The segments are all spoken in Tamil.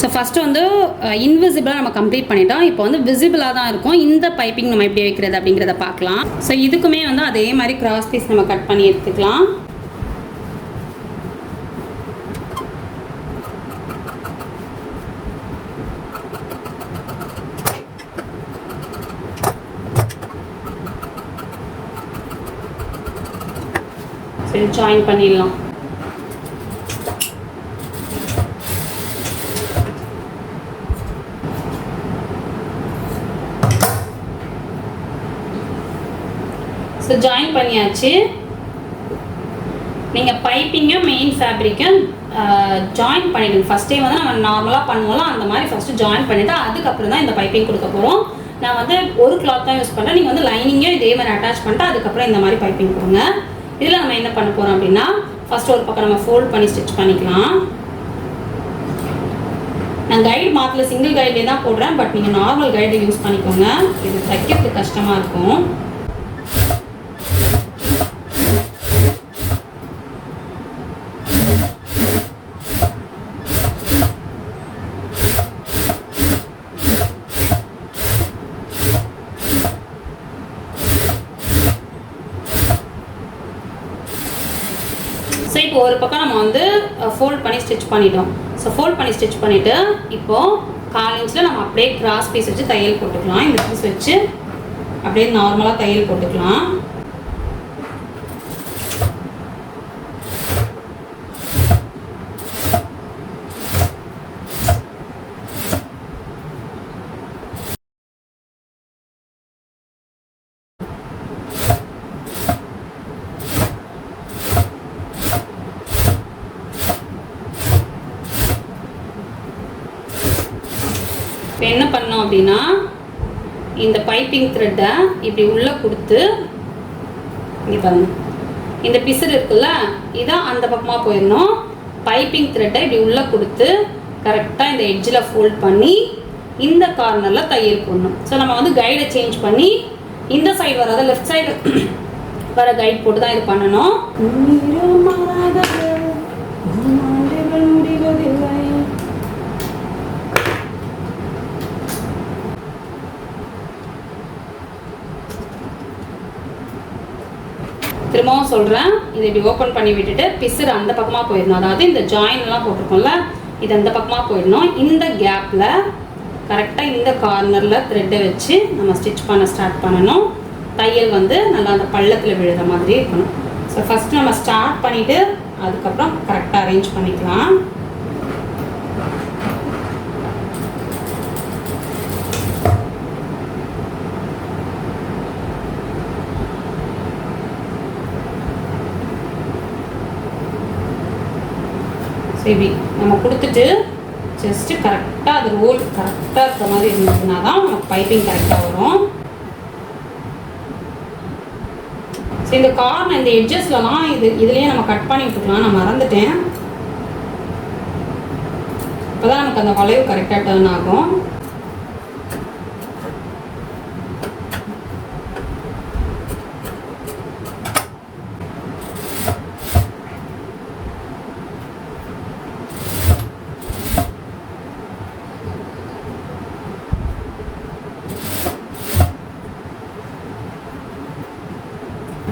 ஸோ ஃபஸ்ட்டு வந்து இன்விசிபிளாக நம்ம கம்ப்ளீட் பண்ணிட்டோம். இப்போ வந்து விசிபிளாக தான் இருக்கும். இந்த பைப்பிங் நம்ம எப்படி வைக்கிறது அப்படிங்கிறத பார்க்கலாம். ஸோ இதுக்குமே வந்து அதே மாதிரி கிராஸ் பீஸ் நம்ம கட் பண்ணி எடுத்துக்கலாம். சரி, ஜாயின் பண்ணிடலாம். ஸோ ஜாயின் பண்ணியாச்சு. நீங்கள் பைப்பிங்கும் மெயின் ஃபேப்ரிக்கும் ஜாயின் பண்ணிவிடுங்க. ஃபஸ்ட்டே வந்து நம்ம நார்மலாக பண்ணுவோம்ல அந்த மாதிரி ஃபஸ்ட்டு ஜாயின் பண்ணிவிட்டு அதுக்கப்புறம் தான் இந்த பைப்பிங் கொடுக்க போகிறோம். நான் வந்து ஒரு கிளாத் தான் யூஸ் பண்ணுறேன். நீங்கள் வந்து லைனிங்கே இதே மாதிரி அட்டாச் பண்ணிட்டு அதுக்கப்புறம் இந்த மாதிரி பைப்பிங் கொடுங்க. இதில் நம்ம என்ன பண்ண போகிறோம் அப்படின்னா ஃபஸ்ட்டு ஒரு பக்கம் நம்ம ஃபோல்ட் பண்ணி ஸ்டிச் பண்ணிக்கலாம். நான் கைடு மாற்றல, சிங்கிள் கைட்லேயே தான் போடுறேன். பட் நீங்கள் நார்மல் கைடு யூஸ் பண்ணிக்கோங்க. இது தைக்கிறதுக்கு கஷ்டமாக இருக்கும். ஸோ இப்போ ஒரு பக்கம் நம்ம வந்து ஃபோல்ட் பண்ணி ஸ்டிச் பண்ணிட்டோம். ஸோ ஃபோல்ட் பண்ணி ஸ்டிச் பண்ணிவிட்டு இப்போது 1/4 இன்ச்சில் நம்ம அப்படியே கிராஸ் பீஸ் வச்சு தையல் போட்டுக்கலாம். இந்த பீஸ் வச்சு அப்படியே நார்மலாக தையல் போட்டுக்கலாம். இப்போ என்ன பண்ணோம் அப்படின்னா இந்த பைப்பிங் த்ரெட்டை இப்படி உள்ளே கொடுத்து இங்கே பாருங்க, இந்த பிசர் இருக்குல்ல இதான் அந்த பக்கமாக போயிடணும். பைப்பிங் த்ரெட்டை இப்படி உள்ளே கொடுத்து கரெக்டாக இந்த எட்ஜில் ஃபோல்ட் பண்ணி இந்த கார்னரில் தையல் போடணும். ஸோ நம்ம வந்து கைடை சேஞ்ச் பண்ணி இந்த சைடு வராத லெஃப்ட் சைடு வர கைட் போட்டு தான் இது பண்ணணும். திரும்பவும் சொல்கிறேன், இதை இப்படி ஓப்பன் பண்ணி விட்டுட்டு பிசர் அந்த பக்கமாக போயிடணும். அதாவது இந்த ஜாயின்லாம் போட்டிருக்கோம்ல இது அந்த பக்கமாக போயிடணும். இந்த கேப்பில் கரெக்டாக இந்த கார்னரில் த்ரெட்டை வச்சு நம்ம ஸ்டிச் பண்ண ஸ்டார்ட் பண்ணணும். தையல் வந்து நல்லா அந்த பள்ளத்தில் விழுற மாதிரி இருக்கணும். ஸோ ஃபஸ்ட்டு நம்ம ஸ்டார்ட் பண்ணிவிட்டு அதுக்கப்புறம் கரெக்டாக அரேஞ்ச் பண்ணிக்கலாம். சரி, நம்ம கொடுத்துட்டு ஜஸ்ட்டு கரெக்டாக அது ரோல் கரெக்டாக இருக்கிற மாதிரி இருந்துச்சுன்னா தான் நமக்கு பைப்பிங் கரெக்டாக வரும். சரி, இந்த கார்னர் இந்த எட்ஜஸ்லலாம் இதுலேயே நம்ம கட் பண்ணி விட்டுக்கலாம். நான் மறந்துட்டேன். அப்போ தான் நமக்கு அந்த வளைவு கரெக்டாக டர்ன் ஆகும்.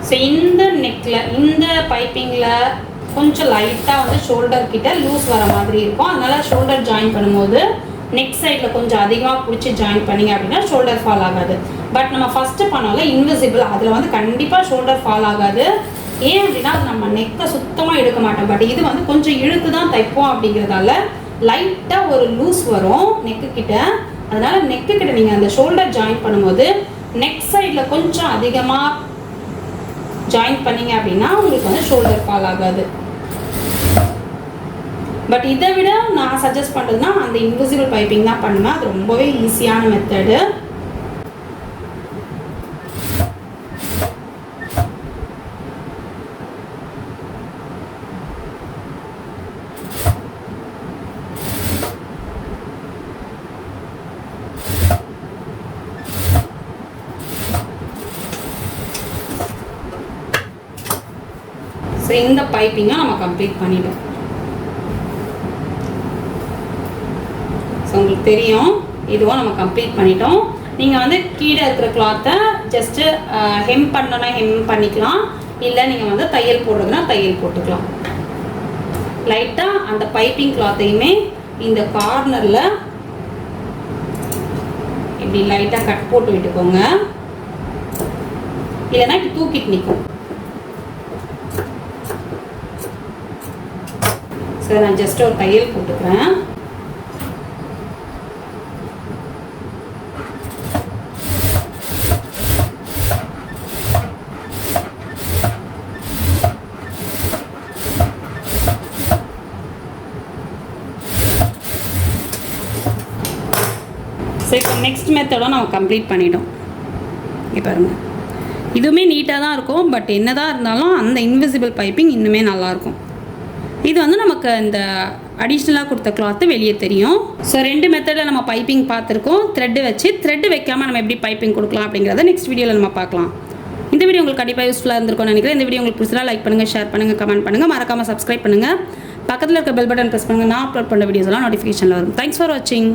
ஸோ இந்த நெக்கில் இந்த பைப்பிங்கில் கொஞ்சம் லைட்டாக வந்து ஷோல்டர் கிட்ட லூஸ் வர மாதிரி இருக்கும். அதனால் ஷோல்டர் ஜாயின் பண்ணும்போது நெக் சைடில் கொஞ்சம் அதிகமாக பிடிச்சி ஜாயின் பண்ணிங்க அப்படின்னா ஷோல்டர் ஃபால் ஆகாது. பட் நம்ம ஃபஸ்ட்டு பண்ணோம்ல இன்விசிபிள், அதில் வந்து கண்டிப்பாக ஷோல்டர் ஃபால் ஆகாது. ஏன் அப்படின்னா அது நம்ம நெக்கை சுத்தமாக எடுக்க மாட்டோம். பட் இது வந்து கொஞ்சம் இழுத்து தான் தைப்போம் அப்படிங்கிறதால லைட்டாக ஒரு லூஸ் வரும் நெக்கு கிட்ட. அதனால் நெக்கு கிட்ட நீங்கள் அந்த ஷோல்டர் ஜாயின் பண்ணும்போது நெக் சைடில் கொஞ்சம் அதிகமாக ஜாயின் பண்ணிங்க அப்படின்னா உங்களுக்கு வந்து ஷோல்டர் ஃபால் ஆகாது. பட் இதை விட நான் சஜஸ்ட் பண்ணுறதுனா அந்த இன்விசிபிள் பைப்பிங் தான் பண்ணுவேன். அது ரொம்பவே ஈஸியான மெத்தடு. ஸோ இந்த பைப்பிங்கை நம்ம கம்ப்ளீட் பண்ணிட்டோம். ஸோ உங்களுக்கு தெரியும், இதுவும் நம்ம கம்ப்ளீட் பண்ணிட்டோம். நீங்கள் வந்து கீழே இருக்கிற கிளாத்தை ஜஸ்ட்டு ஹெம் பண்ணோன்னா ஹெம் பண்ணிக்கலாம், இல்லை நீங்கள் வந்து தையல் போடுறதுனா தையல் போட்டுக்கலாம். லைட்டாக அந்த பைப்பிங் கிளாத்தையுமே இந்த கார்னரில் இப்படி லைட்டாக கட் போட்டு விட்டுக்கோங்க, இல்லைன்னா இப்படி தூக்கிட்டு நிற்கும். சரி, நான் ஜஸ்ட் ஒரு தையல் போட்டுக்கிறேன். சரி, இப்போ நெக்ஸ்ட் மெத்தடும் நம்ம கம்ப்ளீட் பண்ணிட்டோம். இப்போ பாருங்க, இதுவுமே நீட்டாக தான் இருக்கும். பட் என்ன தான் இருந்தாலும் அந்த இன்விசிபிள் பைப்பிங் இன்னுமே நல்லாயிருக்கும். இது வந்து நமக்கு இந்த அடிஷ்னலாக கொடுத்த கிளாத்து வெளியே தெரியும். ஸோ 2 மெத்தடில் நம்ம பைப்பிங் பார்த்துருக்கோம். த்ரெட்டு வச்சு, த்ரெட்டு வைக்காமல் நம்ம எப்படி பைப்பிங் கொடுக்கலாம் அப்படிங்கிறத நெக்ஸ்ட் வீடியோவில் நம்ம பார்க்கலாம். இந்த வீடியோ உங்களுக்கு கண்டிப்பாக யூஸ்ஃபுல்லாக இருந்திருக்கும்னு நினைக்கிறேன். இந்த வீடியோ உங்களுக்கு பிடிச்சா லைக் பண்ணுங்கள், ஷேர் பண்ணுங்கள், கமெண்ட் பண்ணுங்கள், மறக்காமல் சப்ஸ்கிரைப் பண்ணுங்கள். பக்கத்தில் இருக்க பெல் பட்டன் ப்ரெஸ் பண்ணுங்கள். நான் அப்லோட் பண்ண வீடியோஸ் எல்லாம் நோட்டிஃபிகேஷனில் வரும். தேங்க்ஸ் ஃபார் வாட்சிங்.